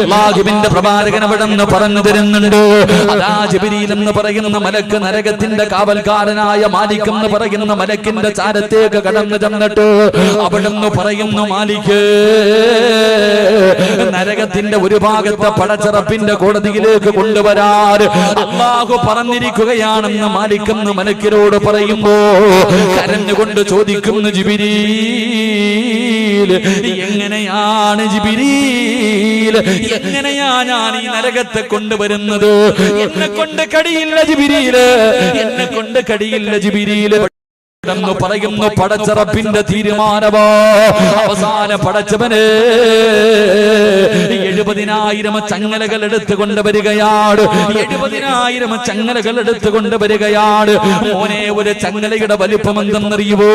അല്ലാഹുവിന്റെ പ്രവാചകൻ അവിടെന്ന് പറഞ്ഞു തരുന്നുണ്ട്. അതാ ജിബ്രീൽ എന്ന് പറയുന്ന മലക്ക് നരകത്തിന്റെ കാവൽക്കാരനായ മാലിക് എന്ന് പറയുന്ന മലക്കിന്റെ ചാരത്തേക്ക് കടന്നു ചെന്നിട്ട് അവിടെന്ന് പറയുന്നു, മാലിക്, നരകത്തിന്റെ ഒരു ഭാഗത്തെ പടച്ചറപ്പിന്റെ കോടതിയിലേക്ക് കൊണ്ടുവരാൻ അല്ലാഹു പറഞ്ഞിരിക്കുകയാണെന്ന് മാലിക് എന്ന് മലക്കിനോട് പറയുമ്പോ കരഞ്ഞുകൊണ്ട് ചോദിക്കുന്നു, ജിബ്രീൽ, എങ്ങനെയാണ് ജിബ്രീൽ, എങ്ങനെയാ ഞാൻ ഈ നരകത്തെ കൊണ്ടുവരുന്നത്? എന്നെ കൊണ്ട് കഴിയില്ല ജിബ്രീൽ, എന്നെ കൊണ്ട് കഴിയില്ല ജിബ്രീൽ എന്ന് പറയുന്നു. പടച്ചറപ്പിന്റെ തീരുമാനമോ അവസാന പടച്ചവന് 70,000 ചങ്ങലകൾ എടുത്തുകൊണ്ട് വരികയാണ്. 70,000 ചങ്ങലകൾ എടുത്തുകൊണ്ട് വരികയാണ്. മോനെ, ഒരു ചങ്ങലയുടെ വലിപ്പം എന്തെന്നറിയുവോ?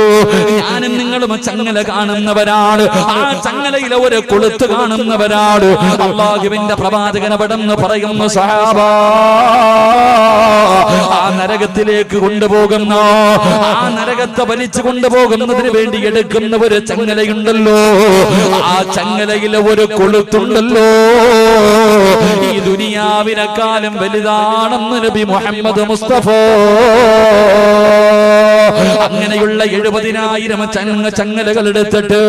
ഞാനും നിങ്ങളും ചങ്ങല കാണുന്നവരാണ്. ആ ചങ്ങലയിലെ ഒരു കൊളുത്ത് കാണുന്നവരാണ്. അല്ലാഹുവിന്റെ പ്രവാചകൻ അവിടെന്ന് പറയുന്നു, സഹാബാ, ആ നരകത്തിലേക്ക് കൊണ്ടുപോകുന്ന, ആ നരകത്തെ വലിച്ചു കൊണ്ടുപോകുന്നതിന് വേണ്ടി എടുക്കുന്ന ഒരു ചങ്ങലയുണ്ടല്ലോ, ആ ചങ്ങലയിലെ ഒരു കൊളുത്തുണ്ടല്ലോ, ഈ ദുനിയാവിനെക്കാളും വലുതാണെന്ന് നബി മുഹമ്മദ് മുസ്തഫ. അങ്ങനെയുള്ള 70,000 ചങ്ങലകൾ എടുത്തിട്ട്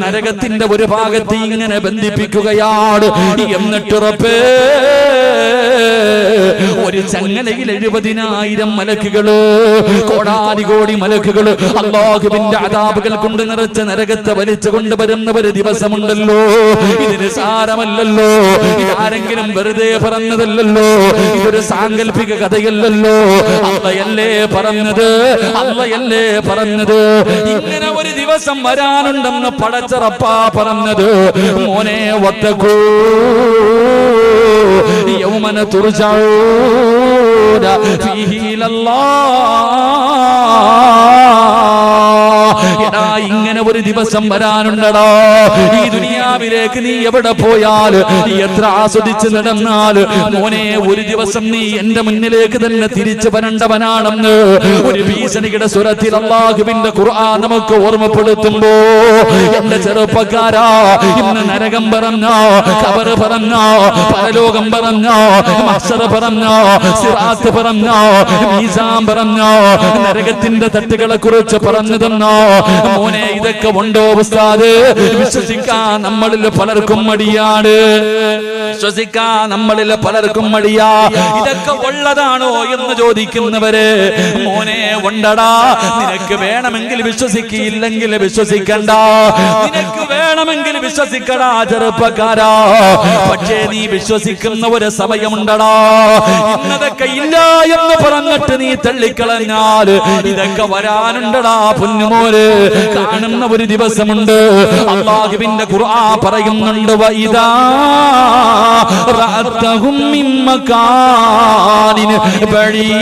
നരകത്തിന്റെ ഒരു ഭാഗത്ത് ഇങ്ങനെ ബന്ധിപ്പിക്കുകയാണ്. എന്നിട്ട് റബ്ബേ, ഒരു ചങ്ങലയിൽ 70,000 മലക്കുകള്, കോടാനുകോടി മലക്കുകള് അല്ലാഹുവിന്റെ അദാബുകൾ കൊണ്ട് നിറച്ച നരകത്തെ വലിച്ചു കൊണ്ടുവരുന്ന ഒരു ദിവസമുണ്ടല്ലോ. ഇതിന് സാരമല്ലല്ലോ, ഇതാരെങ്കിലും വെറുതെ പറഞ്ഞതല്ലല്ലോ, ഇതൊരു സാങ്കല്പിക കഥയല്ലല്ലോ. അള്ളയല്ലേ പറഞ്ഞത്, അള്ളയല്ലേ പറഞ്ഞത്. ഇങ്ങനെ ഒരു ദിവസം വരാനുണ്ടെന്ന് പടച്ചറപ്പാ പറഞ്ഞത്. മോനെ, വത്തഖൂ യൗമന തുർജഊന ഫീഹി ഇലാല്ലാഹ്. ഇങ്ങനെ ഒരു ദിവസം വരാനുണ്ടടാ. ഈ ദുനിയാവിലേക്ക് നീ എവിടെ പോയാൽ, എത്ര ആസ്വദിച്ച് നടന്നാൽ, മോനെ, ഒരു ദിവസം നീ എന്റെ മുന്നിലേക്ക് തന്നെ തിരിച്ചു വരേണ്ടവനാണെന്ന് ഒരു ഭീഷണിയുടെ സ്വരത്തിൽ അല്ലാഹുവിന്റെ ഖുർആൻ നമുക്ക് ഓർമ്മപ്പെടുത്തുമ്പോ, എന്റെ ചെറുപ്പക്കാരാ, ഇന്ന് നരകം പറഞ്ഞോ, ഖബർ പറഞ്ഞോ, പരലോകം പറഞ്ഞോ, മഹ്ശർ പറഞ്ഞോ, സിറാത്ത് പറഞ്ഞോ, മീസാൻ പറഞ്ഞോ, നരകത്തിന്റെ തട്ടുകളെ കുറിച്ച് പറഞ്ഞു തന്നോ? മോനെ, ഇതൊക്കെ ഉണ്ടോ ഉസ്താദ്? വിശ്വസിക്കാൻ നമ്മളിൽ പലർക്കും മടിയാണ്. വിശ്വസിക്കാൻ നമ്മളിൽ പലർക്കും മടിയാ. ഇതൊക്കെ ഉള്ളതാണോ എന്ന് ചോദിക്കുന്നവര്, മോനെ, ഉണ്ടടാ. നിനക്ക് വേണമെങ്കിൽ വിശ്വസിക്കില്ലെങ്കിൽ വിശ്വസിക്കണ്ട. നിനക്ക് വേണമെങ്കിൽ വിശ്വസിക്കടാ ചെറുപ്പക്കാരാ. പക്ഷേ നീ വിശ്വസിക്കുന്ന ഒരു സമയമുണ്ടടാ. ഇന്നതൊക്കെ ഇല്ല എന്ന് പറഞ്ഞിട്ട് നീ തള്ളിക്കളഞ്ഞാൽ ഇതൊക്കെ വരാനുണ്ടടാ പൊന്നുമോര്. കാണുന്ന ഒരു ദിവസമുണ്ട്. അല്ലാഹുവിന്റെ ഖുർആൻ പറയുന്നുണ്ട്, വഇദാ റഅതഹും മിൻ മകാനിൻ ബഈദ്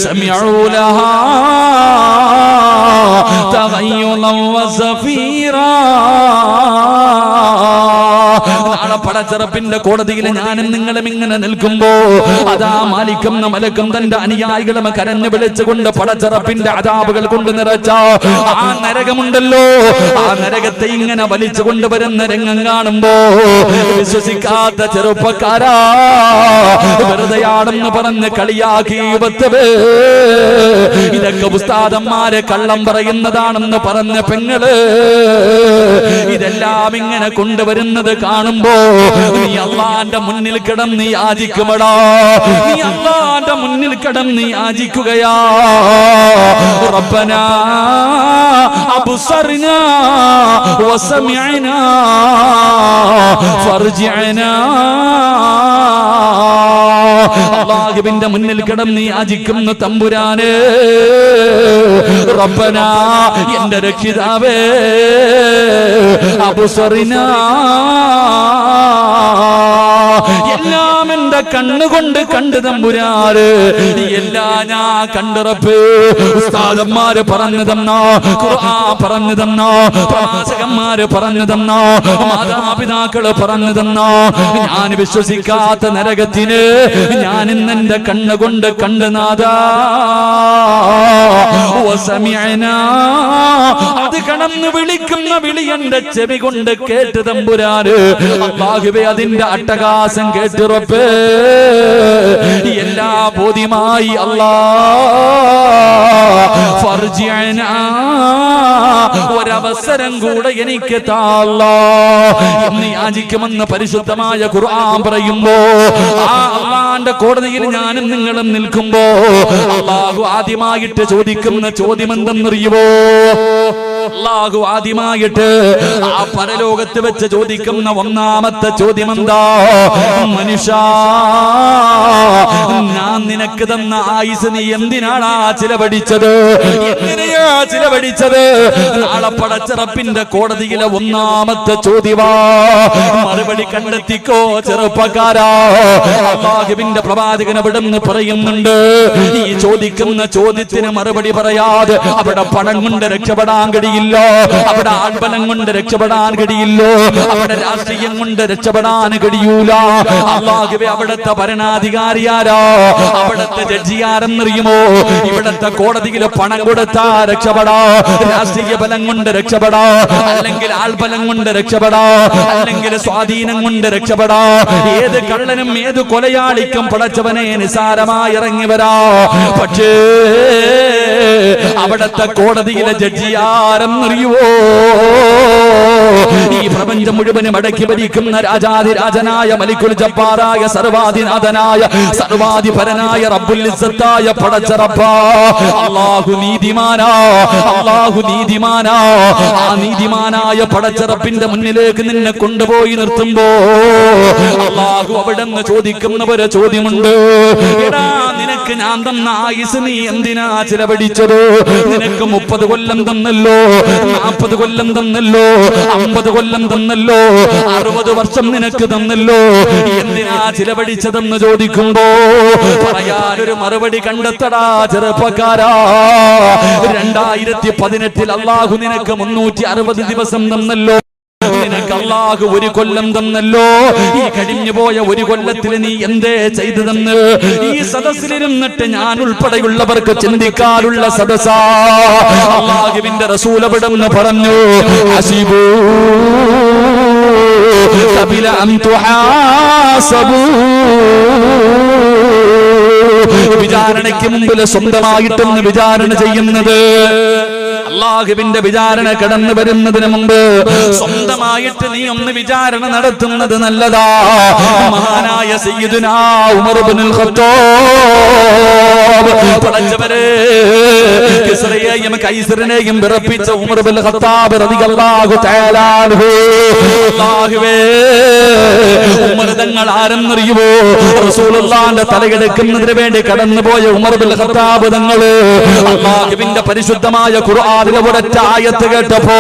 സമിഉ ലഹാ തഗയ്യുളൻ വസഫീറാ. നാളെ പടച്ചറപ്പിന്റെ കോടതിയിൽ ഞാനും നിങ്ങളും ഇങ്ങനെ നിൽക്കുമ്പോ അതാ മാലിക്കും മലക്കും തന്റെ അനുയായികളും കരഞ്ഞു വിളിച്ചുകൊണ്ട് പടച്ചറപ്പിന്റെ അദാബുകൾ കൊണ്ട് നിറച്ച ആ നരകമുണ്ടല്ലോ, ആ നരകത്തെ ഇങ്ങനെ വലിച്ചു കൊണ്ടുവരുന്ന രംഗം കാണുമ്പോ വിശ്വസിക്കാത്ത ചെറുപ്പക്കാരാ, വെറുതെയാണെന്ന് പറഞ്ഞ് കളിയാക്കി യുവത്തവേ, ഇതൊക്കെ ഉസ്താദന്മാരെ കള്ളം പറയുന്നതാണെന്ന് പറഞ്ഞ പെങ്ങള്, ഇതെല്ലാം ഇങ്ങനെ കൊണ്ടുവരുന്നത് കാണുമ്പോ നീ അല്ലാഹുവിന്റെ മുന്നിൽ കിടന്ന് യാചിക്കുമടാ. നീ അല്ലാഹുവിന്റെ മുന്നിൽ കിടന്ന് യാചിക്കുകയാ. റബ്ബനാ അബ്സർനാ വസമിഅനാ ഫർജിഅനാ. അല്ലാഹുവിന്റെ മുന്നിൽ കിടന്ന് യാചിക്കുന്ന തമ്പുരാനെ, റബ്ബനാ, എന്റെ രക്ഷിതാവേ, അബ്സർനാ, എല്ലാം എന്റെ എന്റെ കണ്ണുകൊണ്ട് കണ്ടു തമ്പുരാന്, എല്ലാ ഞാൻ കണ്ടുറപ്പ്. ഉസ്താദന്മാര് പറഞ്ഞു തന്നോ, ഖുർആൻ പറഞ്ഞു തന്നോ, പ്രവാചകന്മാര് പറഞ്ഞു തന്നോ, മാതാപിതാക്കള് പറഞ്ഞു തന്നോ, ഞാൻ വിശ്വസിക്കാത്ത നരകത്തിന് ഞാൻ ഇന്ന് എന്റെ കണ്ണുകൊണ്ട് കണ്ടു നാദാ. അത് കടന്നു വിളിക്കുന്ന വിളി എന്റെ ചെവി കൊണ്ട് കേട്ട് തമ്പുരാന്. അല്ലാഹുവേ, അതിന്റെ അട്ടഹാസം കേട്ടുറപ്പേ, എല്ലാ ബോധ്യമായി അല്ലാ ഫർജിഅനാ, ഒരവസരം കൂടെ എനിക്ക് താല്ലാ എന്ന് യാചിക്കുമെന്ന് പരിശുദ്ധമായ ഖുർആൻ പറയുമ്പോ, ആ അല്ലാഹുവിന്റെ കോടതിയിൽ ഞാനും നിങ്ങളും നിൽക്കുമ്പോ അല്ലാഹു ആദ്യമായിട്ട് ചോദിക്കുന്ന ചോദ്യം എന്തെന്നറിയുമോ? അല്ലാഹു ആദ്യമായിട്ട് ആ പരലോകത്ത് വെച്ച് ചോദിക്കുന്ന ഒന്നാമത്തെ ചോദ്യം എന്താ? മനുഷ്യ, ഞാൻ നിനക്ക് തന്ന ആയുസ് നീ എന്തിനാണാ ചിലവഴിച്ചത്? എങ്ങനെയാ ചിലവഴിച്ചത്? നാളെ പടച്ചറപ്പിന്റെ കോടതിയിലെ ഒന്നാമത്തെ ചോദ്യമാ. മറുപടി കണ്ടെത്തിക്കോ ചെറുപ്പക്കാരാ. അല്ലാഹുവിന്റെ പ്രവാചകൻ അവിടുന്ന് പറയുന്നുണ്ട്, ഈ ചോദിക്കുന്ന ചോദ്യത്തിന് മറുപടി പറയാതെ അവിടെ പണം കൊണ്ട് രക്ഷപ്പെടാൻ കഴിയില്ല, അവിടെ ആൾബലം കൊണ്ട് രക്ഷപ്പെടാൻ കഴിയില്ലോ, അവിടെ രാഷ്ട്രീയം കൊണ്ട് രക്ഷപ്പെടാൻ കഴിയൂല. അല്ലാഹുവേ, അവിടുത്തെ ഭരണാധികാരിയാരോ, അവിടുത്തെ ജഡ്ജിയാരെന്നറിയുമോ? ഇവിടുത്തെ കോടതിയിൽ പണം കൊടുത്താ രക്ഷപ്പെടാ, രാഷ്ട്രീയ ബലം കൊണ്ട് രക്ഷപ്പെടാ, അല്ലെങ്കിൽ ആൾബലം കൊണ്ട് രക്ഷപ്പെടാ, അല്ലെങ്കിൽ സ്വാധീനം കൊണ്ട് രക്ഷപ്പെടാ. ഏത് കള്ളനും ഏത് കൊലയാളിക്കും പടച്ചവനെ നിസാരമായി ഇറങ്ങി വരാ. പക്ഷേ അവിടുത്തെ കോടതിയിലെ ജഡ്ജിയാരെന്നറിയുവോ? ഈ പ്രപഞ്ചം മുഴുവനും അടക്കി ഭരിക്കുന്ന രാജാതിരാജനായ മലിക്കുൽ ജബ്ബാറായ സർവാധിനാഥനായ സർവാധിപരനായ റബ്ബുൽ ഇസ്സത്തായ പടച്ച റബ്ബാ. അല്ലാഹു നീതിമാനാ, അല്ലാഹു നീതിമാനാ. ആ നീതിമാനായ പടച്ച റബ്ബിന്റെ മുന്നിലേക്ക് നിന്നെ കൊണ്ടുപോയി നിർത്തുമ്പോ അല്ലാഹു അവിടുന്ന് ചോദിക്കുന്ന ഒരു ചോദ്യമുണ്ട്. എടാ, നിനക്ക് ഞാൻ തന്ന ആയുസ് നീ എന്തിനാ ചിലവഴിച്ചത്? നിനക്ക് 30 കൊല്ലം തന്നല്ലോ, 40 കൊല്ലം തന്നല്ലോ, 50 കൊല്ലം തന്നല്ലോ, 60 വർഷം നിനക്ക് തന്നല്ലോ, എന്തിനാ ചിലവഴിച്ചതെന്ന് ചോദിക്കുമ്പോ പറയാനൊരു മറുപടി കണ്ടെത്തടാ ചെറുപ്പക്കാരാ. 2018 അല്ലാഹു നിനക്ക് 360 ദിവസം തന്നല്ലോ, നിനക്ക് അല്ലാഹു 1 കൊല്ലം തന്നല്ലോ. ഈ കഴിഞ്ഞു പോയ 1 കൊല്ലത്തിൽ നീ എന്തേ ചെയ്തതെന്ന് ഈ സദസ്സിലിരുന്നിട്ട് ഞാൻ ഉൾപ്പെടെയുള്ളവർക്ക് ചിന്തിക്കാനുള്ള സദസ്സാ. അല്ലാഹുവിന്റെ റസൂൽ അവിടുന്ന് പറഞ്ഞു, ഹസിബൂ ഖബല അൻ തുഹാസബൂ. വിചാരണയ്ക്ക് മുമ്പിൽ സ്വന്തമായിട്ടൊന്ന് വിചാരണ ചെയ്യുന്നത്, അല്ലാഹുവിന്റെ വിചാരണ കടന്നു വരുന്നതിന് മുമ്പ് സ്വന്തമായിട്ട് നീ ഒന്ന് വിചാരണ നടത്തുന്നത് നല്ലതാ. മഹാനായ സയ്യിദുനാ ഉമർ ഇബ്നുൽ ഖത്താബ്, പടച്ചവരെ കിസ്റയെയും കൈസറിനെയും വിറപ്പിച്ച ഉമർ ഇബ്നുൽ ഖത്താബ് റളിയല്ലാഹു തആല അൻഹു. അല്ലാഹുവേ, ഉമർ തങ്ങൾ ആരെന്നറിയുമോ? റസൂലുള്ളാഹിന്റെ തലയെടുക്കുന്നതിന് വേണ്ടി കടന്നുപോയ ഉമർ ഇബ്നുൽ ഖത്താബ് തങ്ങള് അല്ലാഹുവിന്റെ പരിശുദ്ധമായ ഖുർആൻ ഒരൊറ്റ ആയത്ത് കേട്ടപ്പോ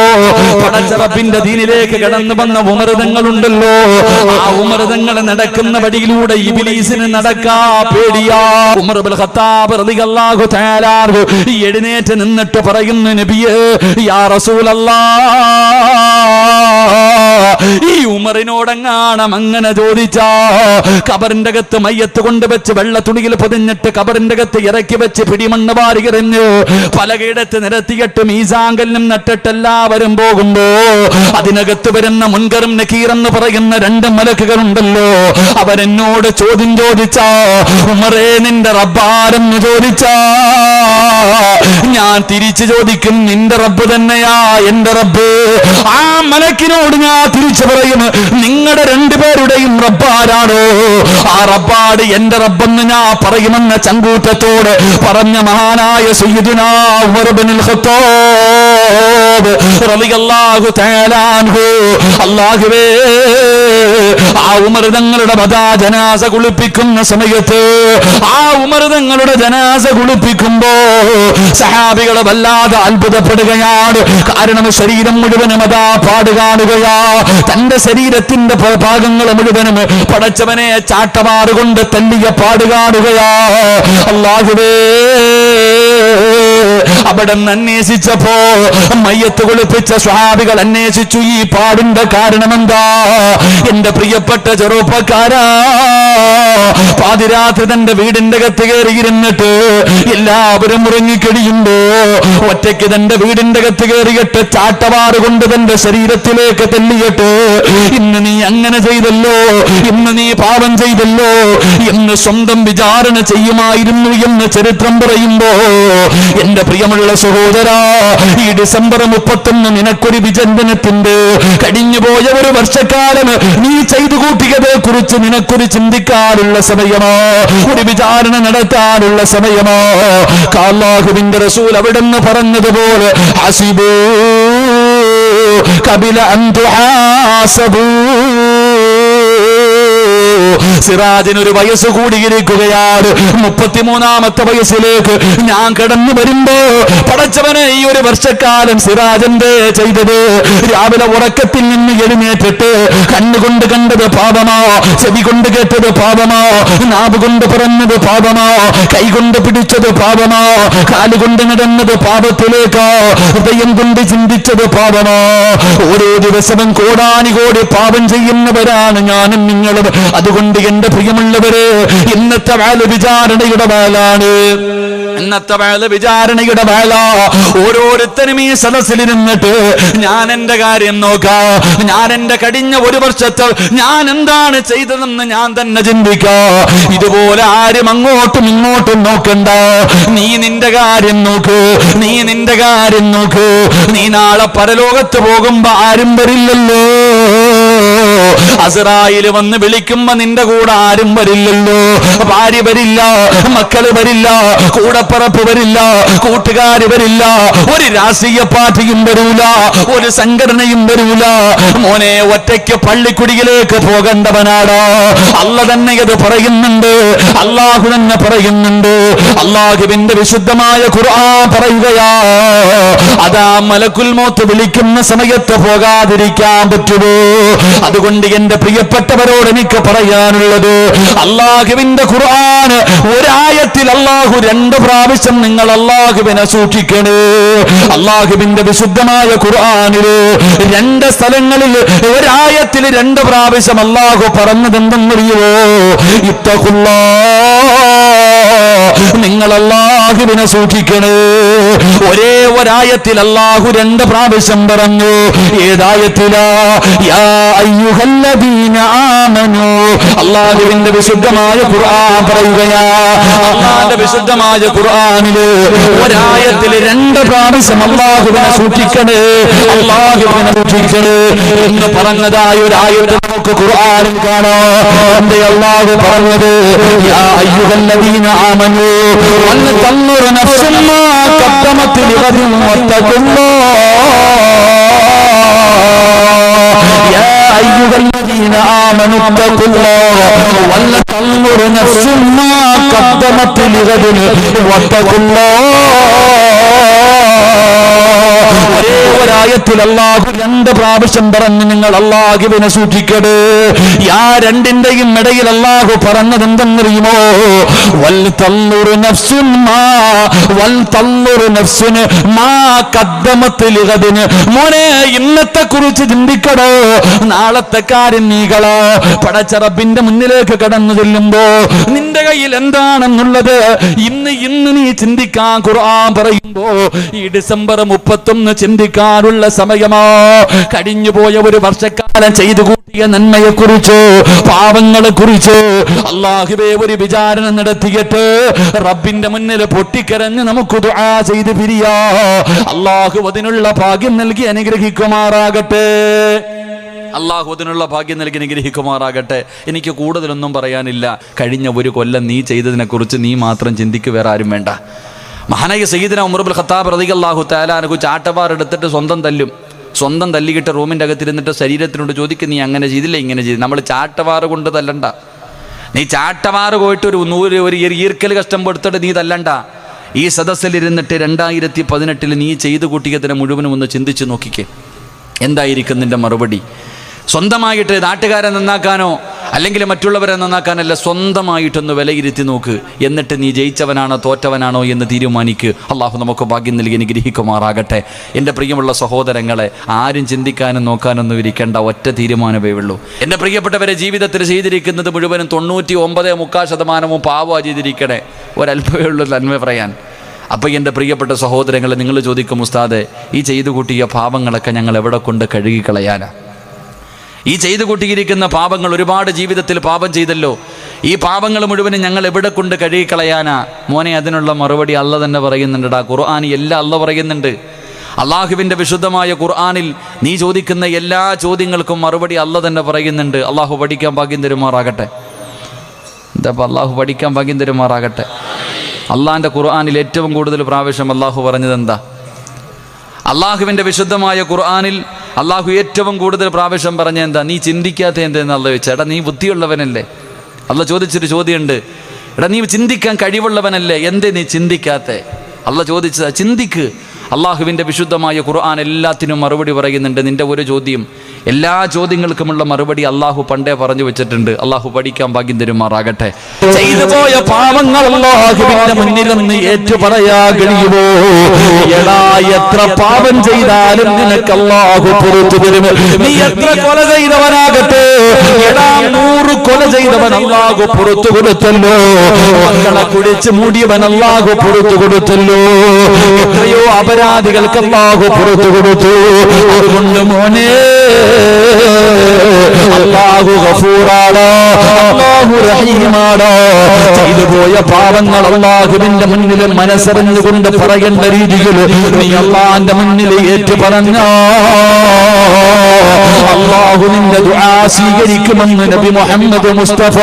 പടച്ചറപ്പിന്റെ ദീനിലേക്ക് കടന്നു വന്ന ഉമർതങ്ങളുണ്ടല്ലോ, ആ ഉമർതങ്ങൾ നടക്കുന്ന വഴിയിലൂടെ ഇബ്ലീസിന് നടക്കാ പേടിയാ. ഉമർ ഇബ്നുൽ ഖത്താബ് റളിയല്ലാഹു തആല അൻഹു എഴുന്നേറ്റ് നിന്നിട്ട് പറയുന്നു, നബിയേ, യാ റസൂലല്ലാഹ്, ഈ ഉമറിനോടെങ്ങാണം അങ്ങനെ ചോദിച്ചാ ഖബറിന്റെ അകത്ത് മയ്യത്ത് കൊണ്ടുവച്ച് വെള്ള തുണിയിൽ പൊതിഞ്ഞിട്ട് ഖബറിന്റെ അകത്ത് ഇറക്കി വെച്ച് പിടിമണ്ണ് വാരിയെറിഞ്ഞ് പലകയിടത്ത് നിരത്തിയിട്ട് മീസാങ്കലിനും നട്ടിട്ട് എല്ലാവരും പോകുമ്പോ അതിനകത്ത് വരുന്ന മുൻകറും നക്കീറെന്ന് പറയുന്ന 2 മലക്കുകളുണ്ടല്ലോ, അവരെന്നോട് ചോദ്യം ചോദിച്ചാ, ഉമറേ നിന്റെ റബ്ബാരെന്ന് ചോദിച്ചാ ഞാൻ തിരിച്ചു ചോദിക്കും, നിന്റെ റബ്ബ് തന്നെയാ എന്റെ റബ്ബ്. ആ മലക്കിനോട് ഞാൻ തിരിച്ചു പറയും, നിങ്ങളുടെ 2 പേരുടെയും റബ്ബാരാണോ? ആ റബ്ബാട് എന്റെ റബ്ബെന്ന് ഞാൻ പറയുമെന്ന ചങ്കൂറ്റത്തോട് പറഞ്ഞ മഹാനായ സയ്യിദുനാ ഉമർ ഇബ്നുൽ ഖത്താബ് റളിയല്ലാഹു തആല അൻഹു. അല്ലാഹുവേ, ആ ഉമർ തങ്ങളുടെ ജനാസ കുളിപ്പിക്കുന്ന സമയത്ത് ആ ഉമർ തങ്ങളുടെ ജനാസ കുളിപ്പിക്കുമ്പോ സഹാബികൾ വല്ലാതെ അത്ഭുതപ്പെടുകയാണ്. കാരണം ശരീരം മുഴുവനും പാട് കാണുകയാ. തന്റെ ശരീരത്തിന്റെ ഭാഗങ്ങൾ മുഴുവനും പടച്ചവനെ ചാട്ടമാറുകൊണ്ട് തല്ലിയ പാട് കാണുകയാ. അല്ലാഹുവേ, അവിടെ നിന്ന് അന്വേഷിച്ചപ്പോ മയ്യത്ത് കുളിപ്പിച്ച സ്വഹാബികൾ അന്വേഷിച്ചു, ഈ പാടിന്റെ കാരണമെന്താ? എന്റെ പ്രിയപ്പെട്ട ചെറുപ്പക്കാരാ, പാതിരാത്രി തന്റെ വീടിന്റെ അകത്ത് കയറിയിരുന്നിട്ട് എല്ലാവരും ഉറങ്ങിക്കഴിയുമ്പോ ഒറ്റയ്ക്ക് തന്റെ വീടിന്റെ അകത്ത് കയറിയിട്ട് ചാട്ടവാറ് കൊണ്ട് തന്റെ ശരീരത്തിലേക്ക് തല്ലിയിട്ട്, ഇന്ന് നീ അങ്ങനെ ചെയ്തല്ലോ, ഇന്ന് നീ പാപം ചെയ്തല്ലോ എന്ന് സ്വന്തം വിചാരണ ചെയ്യുമായിരുന്നു എന്ന് ചരിത്രം പറയുമ്പോ, എന്റെ പ്രിയമുള്ള സഹോദരാ, ഈ ഡിസംബർ 31 നിനക്കൊരു വിചിന്തനത്തിന്റെ, കഴിഞ്ഞുപോയ ഒരു വർഷക്കാലം നീ ചെയ്തു കൂട്ടിയതെ കുറിച്ച് നിനക്കൊരു ചിന്തിക്കാനുള്ള സമയമോ, ഒരു വിചാരണ നടത്താനുള്ള സമയമോ. അല്ലാഹുവിന്റെ റസൂൽ അവിടെന്ന് പറഞ്ഞതുപോലെ, ഹസിബൂ ഖബല അൻ തുഹാസബൂ. സിറാജിന് ഒരു വയസ്സ് കൂടിയിരിക്കുകയാണ്. 33ാമത്തെ വയസ്സിലേക്ക് ഞാൻ കടന്നു വരുമ്പോ, പടച്ചവനെ, ഈ ഒരു വർഷക്കാലം സിറാജന്റെ ചെയ്തത്, രാവിലെ ഉറക്കത്തിൽ നിന്ന് എഴുന്നേറ്റിട്ട് കണ്ണുകൊണ്ട് കണ്ടത് പാപമോ, ചെവി കൊണ്ട് കേട്ടത് പാപമോ, നാവ് കൊണ്ട് പറഞ്ഞത് പാപമോ, കൈകൊണ്ട് പിടിച്ചത് പാപമോ, കാലുകൊണ്ട് നടന്നത് പാപത്തിലേക്കോ, ഹൃദയം കൊണ്ട് ചിന്തിച്ചത് പാപമോ. ഓരോ ദിവസവും കോടാനുകോടി പാപം ചെയ്യുന്നവരാണ് ഞാനും നിങ്ങളും. അതുകൊണ്ട് എന്റെ പ്രിയമുള്ളവരെ, ഇന്നത്തെ വേല വിചാരണയുടെ വേലാണ്. ഇന്നത്തെ വേല വിചാരണയുടെ വേല. ഓരോരുത്തരും ഈ സദസ്സിലിരുന്നിട്ട് ഞാൻ എന്റെ കാര്യം നോക്കാം, ഞാൻ എന്റെ കഴിഞ്ഞ ഒരു വർഷത്തെ ഞാൻ എന്താണ് ചെയ്തതെന്ന് ഞാൻ തന്നെ ചിന്തിക്കാം. ഇതുപോലെ ആരും അങ്ങോട്ടും ഇങ്ങോട്ടും നോക്കണ്ട. നീ നിന്റെ കാര്യം നോക്ക്, നീ നിന്റെ കാര്യം നോക്ക്. നീ നാളെ പരലോകത്ത് പോകുമ്പോ ആരും വരില്ലല്ലോ. അസ്രായേൽ വന്ന് വിളിക്കുമ്പോ നിന്റെ കൂടെ ആരും വരില്ലല്ലോ. ഭാര്യ വരില്ല, മക്കള് വരില്ല, കൂടപ്പറപ്പ് വരില്ല, കൂട്ടുകാര് വരില്ല, ഒരു രാഷ്ട്രീയ പാർട്ടിയും വരൂല, ഒരു സംഘടനയും വരൂല. മോനെ, ഒറ്റയ്ക്ക് പള്ളിക്കുടിയിലേക്ക് പോകേണ്ടവനാടാ. അല്ല തന്നെ അത് പറയുന്നുണ്ട്, അള്ളാഹു തന്നെ പറയുന്നുണ്ട്. അള്ളാഹുവിന്റെ വിശുദ്ധമായ ഖുർആൻ പറയുകയാ, അതാ മലക്കുൽ മൗത്ത് വിളിക്കുന്ന സമയത്ത് പോകാതിരിക്കാൻ പറ്റുമോ? അതുകൊണ്ട് എന്റെ പ്രിയപ്പെട്ടവരോട് എനിക്ക് പറയാനുള്ളത്, അള്ളാഹുവിന്റെ ഖുർആൻ ഒരായത്തിൽ അള്ളാഹു 2 പ്രാവശ്യം നിങ്ങൾ അള്ളാഹുവിനെ സൂക്ഷിക്കണേ. അള്ളാഹുവിന്റെ വിശുദ്ധമായ ഖുർആനില് 2 സ്ഥലങ്ങളിൽ ഒരായത്തിൽ 2 പ്രാവശ്യം അള്ളാഹു പറഞ്ഞതെന്തെന്നറിയോ? നിങ്ങൾ അള്ളാഹുവിനെ സൂക്ഷിക്കണേ. ഒരേ ഒരായത്തിൽ അള്ളാഹു 2 പ്രാവശ്യം പറഞ്ഞു. ഏതായത്തിലാ? യാ അയ്യുഹല്ലദീന ആമനൂ. അള്ളാഹുവിന്റെ വിശുദ്ധമായ ഖുർആൻ പറയുകയാ. അള്ളാഹുവിന്റെ വിശുദ്ധമായ ഖുർആനില് ഒരായത്തിൽ 2 പ്രാവശ്യം അള്ളാഹുവിനെ സൂക്ഷിക്കണേ, അള്ളാഹുവിനെ സൂക്ഷിക്കണേ എന്ന് പറഞ്ഞതായ ഒരു ആയത്ത് നമുക്ക് ഖുർആനിൽ കാണാം. എന്റെ അള്ളാഹു പറഞ്ഞത്, യാ അയ്യുഹല്ലദീന ആമനൂ വൽതൻദുർ നഫ്സും മാ ഖദ്ദമത് ലിഗദിൻ വത്തഖുല്ലാഹ്. യാ അയ്യുഹല്ലദീന ആമനൂ ഇത്തഖുല്ലാഹ് വൽതൻദുർ നഫ്സും മാ ഖദ്ദമത് ലിഗദിൻ വത്തഖുല്ലാഹ്. ഒരേ ഒരായത്തിൽ അള്ളാഹു 2 പ്രാവശ്യം പറഞ്ഞു നിങ്ങൾ അള്ളാഹുവിനെ സൂക്ഷിക്കണേ. യാ 2ന്റെയും ഇടയിൽ അള്ളാഹു പറഞ്ഞത് എന്തെന്നറിയുമോ? വൽതൻദുർ നഫ്സുൻ മാ ഖദ്ദമത് ലിഗദിൻ. മോനെ, ഇന്നത്തെ കുറിച്ച് ചിന്തിക്കടോ, നാളത്തെ കാര്യം നീകളോ. പടച്ച റബ്ബിന്റെ മുന്നിലേക്ക് കടന്നു ചെല്ലുമ്പോ നിന്റെ കയ്യിൽ എന്താണെന്നുള്ളത് ഇന്ന് നീ ചിന്തിക്കാൻ ഖുർആൻ പറയുമ്പോ, ഈ ഡിസംബർ 31 ചിന്തിക്കാനുള്ള സമയമോ? കഴിഞ്ഞുപോയ ഒരു വർഷക്കാലം ചെയ്തു കൂട്ടിയ നന്മയെ കുറിച്ച്, പാവങ്ങളെ കുറിച്ച് അള്ളാഹുവേ ഒരു വിചാരണ നടത്തിയിട്ട് റബ്ബിന്റെ മുന്നിൽ പൊട്ടിക്കരഞ്ഞ് നമുക്ക് ദുആ ചെയ്ത് പിരിയാ. അള്ളാഹു അതിനുള്ള ഭാഗ്യം നൽകി അനുഗ്രഹിക്കുമാറാകട്ടെ. അള്ളാഹു അതിനുള്ള ഭാഗ്യം നൽകി അനുഗ്രഹിക്കുമാറാകട്ടെ. എനിക്ക് കൂടുതലൊന്നും പറയാനില്ല. കഴിഞ്ഞ ഒരു കൊല്ലം നീ ചെയ്തതിനെ കുറിച്ച് നീ മാത്രം ചിന്തിക്കുക, വേറെ ആരും വേണ്ട. മഹാനായ സയ്യിദുനാ ഉമർ ഇബ്നുൽ ഖത്താബ് റളിയല്ലാഹു തആല അൻഹു ചാട്ടവാർ എടുത്തിട്ട് സ്വന്തം തല്ലും. സ്വന്തം തല്ലിക്കിട്ട റൂമിൻ്റെ അകത്തിരുന്നിട്ട് ശരീരത്തിനോട് ചോദിക്കും, നീ അങ്ങനെ ചെയ്തില്ല, ഇങ്ങനെ ചെയ്തു. നമ്മൾ ചാട്ടവാറ് കൊണ്ട് തല്ലണ്ട. നീ ചാട്ടവാറ് പോയിട്ട് ഒരു ഈർക്കൽ കഷ്ടം കൊടുത്തിട്ട് നീ തല്ലണ്ട. ഈ സദസ്സിലിരുന്നിട്ട് 2018 നീ ചെയ്തു കൂട്ടിയതിനെ മുഴുവനും ഒന്ന് ചിന്തിച്ച് നോക്കിക്കേ. എന്തായിരിക്കും നിന്റെ മറുപടി? സ്വന്തമായിട്ട് നാട്ടുകാരെ നന്നാക്കാനോ അല്ലെങ്കിൽ മറ്റുള്ളവരെ നന്നാക്കാനല്ല, സ്വന്തമായിട്ടൊന്ന് വിലയിരുത്തി നോക്ക്. എന്നിട്ട് നീ ജയിച്ചവനാണോ തോറ്റവനാണോ എന്ന് തീരുമാനിക്ക്. അള്ളാഹു നമുക്ക് ഭാഗ്യം നൽകി അനുഗ്രഹിക്കുമാറാകട്ടെ. എൻ്റെ പ്രിയമുള്ള സഹോദരങ്ങളെ, ആരും ചിന്തിക്കാനും നോക്കാനൊന്നും ഇരിക്കേണ്ട, ഒറ്റ തീരുമാനമേ ഉള്ളൂ. എൻ്റെ പ്രിയപ്പെട്ടവരെ, ജീവിതത്തിൽ ചെയ്തിരിക്കുന്നത് മുഴുവനും 99.3% പാവമാണ് ചെയ്തിരിക്കണേ. ഒരല്പമേ ഉള്ളൂ നന്മ പറയാൻ. അപ്പോൾ എൻ്റെ പ്രിയപ്പെട്ട സഹോദരങ്ങളെ, നിങ്ങൾ ചോദിക്കും, ഉസ്താദെ, ഈ ചെയ്തു കൂട്ടിയ പാപങ്ങളൊക്കെ ഞങ്ങൾ എവിടെ കൊണ്ട് കഴുകിക്കളയാനാ? ഈ ചെയ്തു കൂട്ടിയിരിക്കുന്ന പാപങ്ങൾ, ഒരുപാട് ജീവിതത്തിൽ പാപം ചെയ്തല്ലോ, ഈ പാപങ്ങൾ മുഴുവനും ഞങ്ങൾ എവിടെ കൊണ്ട് കഴുകിക്കളയാനാ? മോനെ, അതിനുള്ള മറുപടി അല്ല തന്നെ പറയുന്നുണ്ടാ. ഖുർആൻ എല്ലാം അല്ല പറയുന്നുണ്ട്. അള്ളാഹുവിൻ്റെ വിശുദ്ധമായ ഖുർആനിൽ നീ ചോദിക്കുന്ന എല്ലാ ചോദ്യങ്ങൾക്കും മറുപടി അല്ല തന്നെ പറയുന്നുണ്ട്. അള്ളാഹു പഠിക്കാൻ ഭാഗ്യം തരുമാറാകട്ടെ. എന്താ അള്ളാഹു പഠിക്കാൻ ഭാഗ്യം തരുമാറാകട്ടെ. അള്ളാഹിൻ്റെ ഖുർആനിൽ ഏറ്റവും കൂടുതൽ പ്രാവശ്യം അള്ളാഹു പറഞ്ഞത് എന്താ? അള്ളാഹുവിൻ്റെ വിശുദ്ധമായ ഖുർആനിൽ അള്ളാഹു ഏറ്റവും കൂടുതൽ പ്രാവശ്യം പറഞ്ഞ എന്താ? നീ ചിന്തിക്കാത്ത എന്തെന്ന് അള്ള ചോദിച്ചാൽ, എടാ നീ ബുദ്ധിയുള്ളവനല്ലേ? അള്ള ചോദിച്ചൊരു ചോദ്യമുണ്ട്, എടാ നീ ചിന്തിക്കാൻ കഴിവുള്ളവനല്ലേ, എന്തേ നീ ചിന്തിക്കാത്ത? അള്ള ചോദിച്ചതാ, ചിന്തിക്ക്. അള്ളാഹുവിൻ്റെ വിശുദ്ധമായ ഖുർആൻ എല്ലാത്തിനും മറുപടി പറയുന്നുണ്ട്. നിൻ്റെ ഒരു ചോദ്യം, എല്ലാ ചോദ്യങ്ങൾക്കുമുള്ള മറുപടി അള്ളാഹു പണ്ടേ പറഞ്ഞു വെച്ചിട്ടുണ്ട്. അള്ളാഹു പഠിക്കാൻ ഭാഗ്യം തരുമാറാകട്ടെ. ചെയ്തു പോയ പാവങ്ങൾ അള്ളാഹുവിന്റെ മുന്നിൽ നിന്ന് ഏറ്റു പറയാ കഴിയുമോ? എടാ, എത്ര പാപം ചെയ്താലും നിനക്ക് അള്ളാഹു പുറത്തു തരും. നീ എത്ര കൊല ചെയ്തവനാകട്ടെ, എടാ 100 കൊല ചെയ്തവൻ അള്ളാഹു പുറത്തു കൊടുത്തല്ലോ. മക്കളെ കുടിച്ച് മൂടിയവൻ അള്ളാഹു പുറത്തു കൊടുത്തല്ലോ. എത്രയോ അപരാധികൾക്ക് അള്ളാഹു പുറത്തു കൊടുത്തു. അതുകൊണ്ട് മോനെ, അല്ലാഹു ഗഫൂറാണ്, അല്ലാഹു റഹീമാണ്. ചെയ്തു പോയ പാവങ്ങൾ അല്ലാഹുവിന്റെ മുന്നിൽ മനസ്സറിഞ്ഞുകൊണ്ട് പറയേണ്ട രീതിയിൽ നീ അല്ലാഹുവിന്റെ മുന്നിൽ ഏറ്റു പറഞ്ഞോ, അല്ലാഹു നിന്റെ ദുആ സ്വീകരിക്കുമെന്ന് നബി മുഹമ്മദ് മുസ്തഫ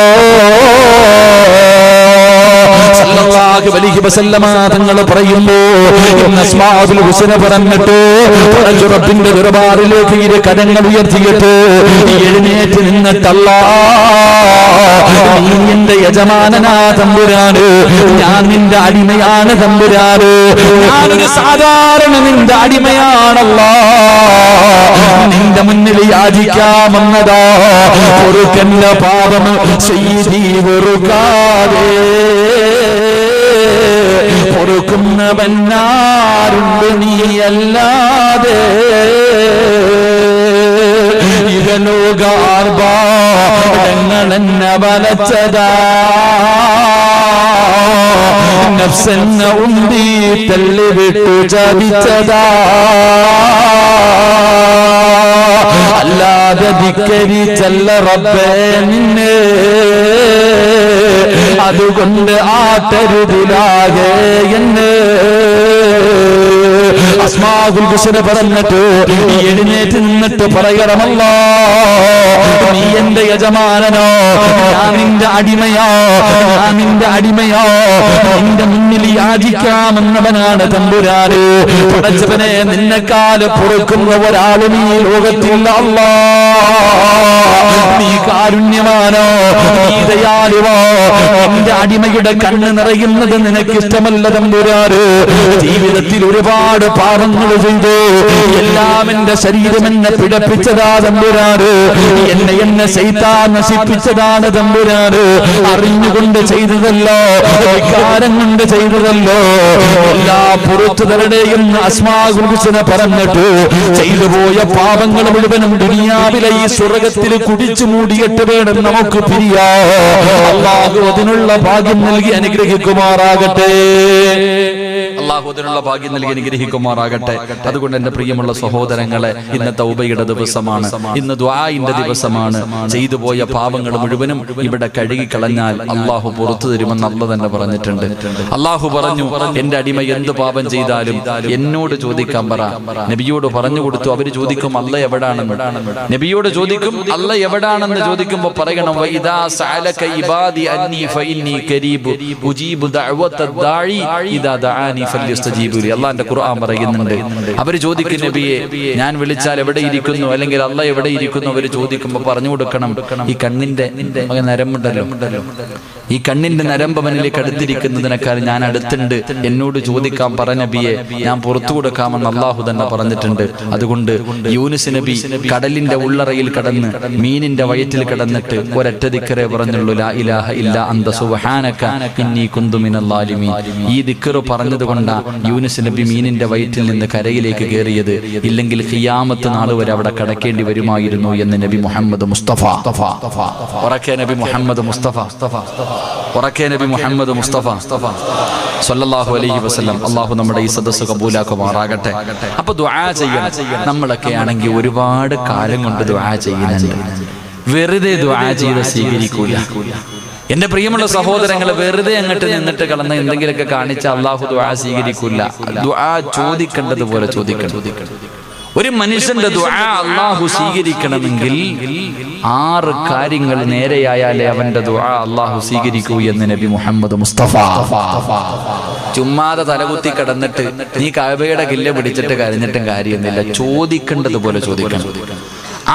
സല്ലല്ലാഹു അലൈഹി വസല്ലമ തങ്ങൾ പറയുന്നു. അസ്മാഉൽ ഹുസ്ന പറഞ്ഞിട്ട് റബ്ബിന്റെ ദർബാറിലേക്ക് ഇരു കരങ്ങൾ ഉയർത്തിയിട്ട് എഴുന്നേറ്റ് നിന്നിട്ടല്ല, നീ എന്റെ യജമാനനാ തമ്പുരാന്, ഞാൻ നിന്റെ അടിമയാണ് തമ്പുരാന്, ഞാനൊരു സാധാരണ നിന്റെ അടിമയാണല്ലോ, നിന്റെ മുന്നിൽ യാചിക്കാമെന്നതാ. പൊറുക്കന്റെ പാപം ചെയ്തി വെറുക്കാതെ പൊറുക്കുന്നവനാരുണ്ട് നീയല്ലാതെ. ഇഹലോകാർഭാടങ്ങളെന്നെ വലച്ചതാ, നഫ്സെന്നെ ഉന്തി തള്ളി വിട്ടു ചതിച്ചതാ. അല്ലാതെ ധിക്കരിച്ചല്ല റബ്ബേ നിന്നെ, അതുകൊണ്ട് ആട്ടരുതിലാകെ എന്നെ. അസ്മാഉൽ ഹുസ്ന പറഞ്ഞിട്ട് എഴുന്നേറ്റ് നിന്നിട്ട് പറയണമല്ലോ, നീ എന്റെ യജമാനനോ, ഞാൻ നിന്റെ അടിമയോ, ഞാൻ നിന്റെ അടിമയോ, നിന്റെ മുന്നിൽ യാചിക്കാമെന്നവനാണ് തമ്പുരാന്. പടച്ചവനെ, നിന്നെക്കാല് പൊറുക്കുന്ന ഒരാളും ഈ ലോകത്തില്ല അല്ലാ. നീ കാരുണ്യമാനോ, നീ ദയാലുവോ, നിന്റെ അടിമയുടെ കണ്ണ് നിറയുന്നത് നിനക്ക് ഇഷ്ടമല്ല തമ്പുരാന്. ജീവിതത്തിൽ ഒരുപാട് പാപങ്ങൾ ചെയ്തു, എല്ലാം എന്റെ ശരീരം എന്നെ പിഴപ്പിച്ചതാ തമ്പുരാന്, എന്നെ ശൈത്താൻ നശിപ്പിച്ചതാണ് തമ്പുരാന്. അറിഞ്ഞുകൊണ്ട് ചെയ്തതല്ലോ, വികാരം കൊണ്ട് ചെയ്തതല്ലോ, എല്ലാ പുറത്തുതരുടെയും അസ്മാഉൽ ഹുസ്ന പറഞ്ഞിട്ട് ചെയ്തു പോയ പാപങ്ങൾ മുഴുവനും ദുനിയാവിലെ ഈ സ്വർഗ്ഗത്തിൽ കുടിച്ചു മൂടിയിട്ട് വേണം നമുക്ക് പിരിയാ. അല്ലാഹു അതിനുള്ള ഭാഗ്യം നൽകി അനുഗ്രഹിക്കുമാറാകട്ടെ. അല്ലാഹു അതിനുള്ള ഭാഗ്യം നൽകി അനുഗ്രഹിക്കുമാറാകട്ടെ. അതുകൊണ്ട് എന്റെ പ്രിയമുള്ള സഹോദരങ്ങളെ, ഇന്ന് തൗബയുടെ ദിവസമാണ്, ഇന്ന് ദുആഇന്റെ ദിവസമാണ്. ചെയ്തു പോയ പാപങ്ങൾ മുഴുവനും ഇവിടെ കഴുകിക്കളഞ്ഞാൽ അല്ലാഹു പുറത്തു തരുമെന്ന് അല്ലാഹു തന്നെ പറഞ്ഞിട്ടുണ്ട്. അല്ലാഹു പറഞ്ഞു, എന്റെ അടിമ എന്ത് പാപം ചെയ്താലും എന്നോട് ചോദിക്കാൻ പറ. നബിയോട് പറഞ്ഞു കൊടുത്തു. അവര് ചോദിക്കും അല്ല എവിടാണെന്ന്, നബിയോട് ചോദിക്കും അല്ല എവിടാണെന്ന് ചോദിക്കുമ്പോ പറയണം, വഇദാ സഅലക ഇബാദി അന്നി ഫഇന്നി ഖരീബ് ഉജീബു ദഅവത ദാഇ ഇദാ ദഅാനി ഫല്യസ്തജീബു ലി. അല്ലാഹുവിന്റെ ഖുർആൻ പറയുന്നുണ്ട്. അവർ ചോദിക്കും നബിയെ, ഞാൻ വിളിച്ചാൽ എവിടെ ഇരിക്കുന്നു, അല്ലെങ്കിൽ അല്ലാഹ് എവിടെ ഇരിക്കുന്നു അവർ ചോദിക്കുമ്പോൾ പറഞ്ഞു കൊടുക്കണം, ഈ കണ്ണിന്റെ നരമ്പുണ്ടല്ലോ, ഈ കണ്ണിന്റെ നരമ്പ് അവനിലേക്ക് അടുത്തിരിക്കുന്നതിനേക്കാൾ ഞാൻ അടുത്തുണ്ട്, എന്നോട് ചോദിക്കാൻ പറ നബിയെ, ഞാൻ പുറത്തു കൊടുക്കാമെന്ന് അള്ളാഹു തന്നെ പറഞ്ഞിട്ടുണ്ട്. അതുകൊണ്ട് യൂനുസ് നബി കടലിന്റെ ഉള്ളറയിൽ കടന്ന് മീനിന്റെ വയറ്റിൽ കിടന്നിട്ട് ഒരൊറ്റ ദിക്റേ പറഞ്ഞുള്ളൂ, ലാ ഇലാഹ ഇല്ലാ അന്ത സുബ്ഹാനക ഇന്നി കുന്തു മിനൽ ളാലിമീൻ. ഈ ദിക്ർ പറഞ്ഞതുകൊണ്ടാ യൂനുസ് നബി മീനിന്റെ വയറ്റിൽ നിന്ന് കരയിലേക്ക് കയറിയത്. ഇല്ലെങ്കിൽ ഖിയാമത്ത് നാൾ വരെ അവിടെ കടക്കേണ്ടി വരുമായിരുന്നു എന്ന് നബി മുഹമ്മദ് മുസ്തഫ. ഉറക്കെ നബി മുഹമ്മദ് മുസ്തഫ, ഉറക്കെ നബി മുഹമ്മദ് മുസ്തഫ സ്വല്ലല്ലാഹു അലൈഹി വസല്ലം. അല്ലാഹു നമ്മുടെ ഈ സദസ്സ് കബൂലാക്കുമാറാകട്ടെ. അപ്പൊ ദുആ ചെയ്യണം. നമ്മളൊക്കെ ആണെങ്കിൽ ഒരുപാട് കാലം കൊണ്ട് ദുആ ചെയ്യുന്നുണ്ട്. വെറുതെ ദുആ ചെയ്ത് സ്വീകരിക്കൂല. എന്റെ പ്രിയമുള്ള സഹോദരങ്ങളെ, വെറുതെ അങ്ങോട്ട് നിന്നിട്ട് കളന്ന് എന്തെങ്കിലുമൊക്കെ കാണിച്ച അല്ലാഹു ദുആ സ്വീകരിക്കൂല. ദുആ ചോദിക്കേണ്ടതുപോലെ ചോദിക്കണം. ഒരു മനുഷ്യന്റെ ദുആ അല്ലാഹു സ്വീകരിക്കണമെങ്കിൽ 6 കാര്യങ്ങൾ നേരെയായാലേ അവന്റെ ദുആ അല്ലാഹു സ്വീകരിക്കൂ എന്ന് നബി മുഹമ്മദ് മുസ്തഫ. ചുമ്മാതെ തലകുത്തി കിടന്നിട്ട് നീ കഅബയുടെ കില്ല പിടിച്ചിട്ട് കരഞ്ഞിട്ടും കാര്യമൊന്നുമില്ല. ചോദിക്കേണ്ടതുപോലെ ചോദിക്കണം.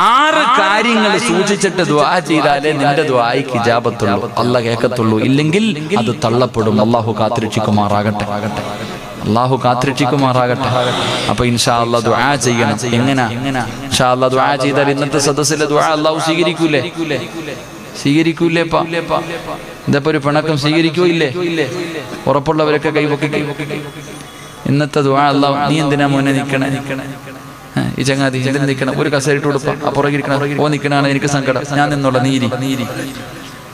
6 കാര്യങ്ങൾ സൂക്ഷിച്ചിട്ട് ദുആ ചെയ്താലേ നിന്റെ ദുആയ്ക്ക് ഇജാബത്തുള്ളൂ, അല്ലാഹ് കേൾക്കത്തുള്ളൂ. ഇല്ലെങ്കിൽ അത് തള്ളപ്പെടും. അല്ലാഹു കാത്തിരക്ഷിക്കുമാറാകട്ടെ. അല്ലാഹു കാത്തിരക്ഷിക്കുമാറാകട്ടെ. അപ്പൊ ഇൻഷാ അല്ലാഹ് ദുആ ചെയ്യണം. എങ്ങനെ ഇൻഷാ അല്ലാഹ് ദുആ ചെയ്താൽ ഇന്നത്തെ സദസ്സിലെ ദുആ അല്ലാഹു സ്വീകരിക്കൂലേ? സ്വീകരിക്കൂലേപ്പാ? ഇതപ്പോ ഒരു പിണക്കം സ്വീകരിക്കോ ഇല്ലേ? ഉറപ്പുള്ളവരൊക്കെ കൈപൊക്കി. ഇന്നത്തെ ദുആ അല്ലാഹു. നീ എന്തിനാ മോനെ നിക്കണേ? ഈ ചങ്ങാതി എന്തിനാ നിക്കണം? ഒരു കസേരയിട്ട് കൊടുപ്പാ. ആ പുറകെ ഇരിക്കണം. ഓ നിക്കണാണ് എനിക്ക് സങ്കടം. ഞാൻ നിന്നോളാം.